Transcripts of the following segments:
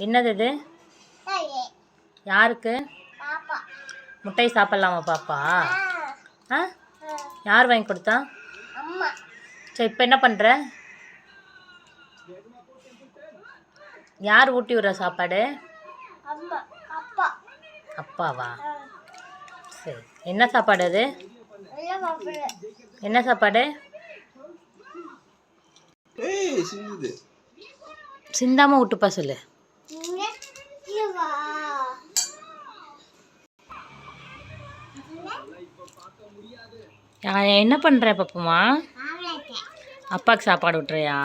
என்னது இது? யாருக்கு? முட்டை சாப்பிட்லாமா பாப்பா? ஆ, யார் வாங்கி கொடுத்தா? சரி, இப்போ என்ன பண்ணுற? யார் ஊட்டி விடுற சாப்பாடு? அப்பாவா? சரி, என்ன சாப்பாடு அது? என்ன சாப்பாடு? சிந்தாம விட்டுப்பா சொல்லு. என்ன பண்ற பாப்புமா? அப்பாவுக்கு சாப்பாடு விட்டுறியா?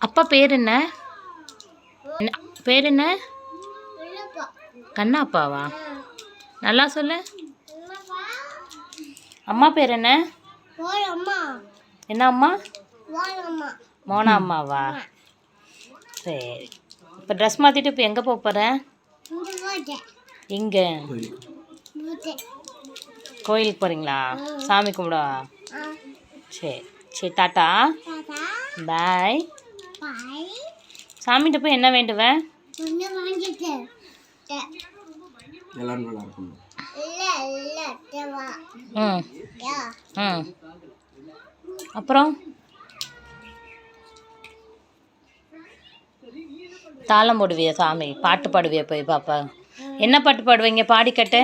அப்பா பேர் என்ன? பேர் என்ன? கண்ணாப்பாவா? நல்லா சொல்லு. அம்மா பேர் என்ன? என்ன அம்மா? மோனா அம்மாவா? சரி, இப்போ ட்ரெஸ் மாற்றிட்டு இப்போ எங்கே போக போகிற? எங்கே? கோயிலுக்கு போகிறீங்களா? சாமி கும்பிடா? சரி சரி, டாட்டா பாய். சாமிகிட்ட போய் என்ன வேண்டுவேன்? ம் ம் அப்புறம் தாளம் போடுவியா? சாமி பாட்டு பாடுவியா? போய் பாப்பா என்ன பாட்டு பாடுவீங்க? பாடிக்கட்டு.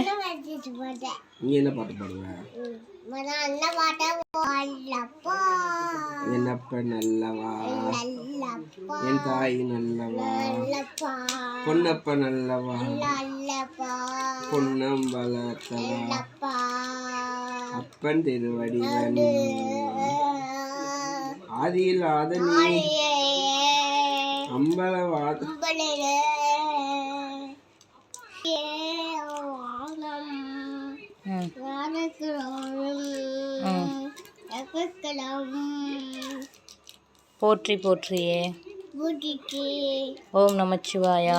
நீ என்ன பாட்டு பாடுவ? என்னப்ப நல்லவா, என் தாய் நல்லவா, பொன்னப்ப நல்லவா, பொன்னம்பலத்தவா, அப்பன் திருவடிவன் ஆதியில் ஆதனி அம்பலவாத போற்றி போற்றியே. ஓம் நமச்சிவாயா.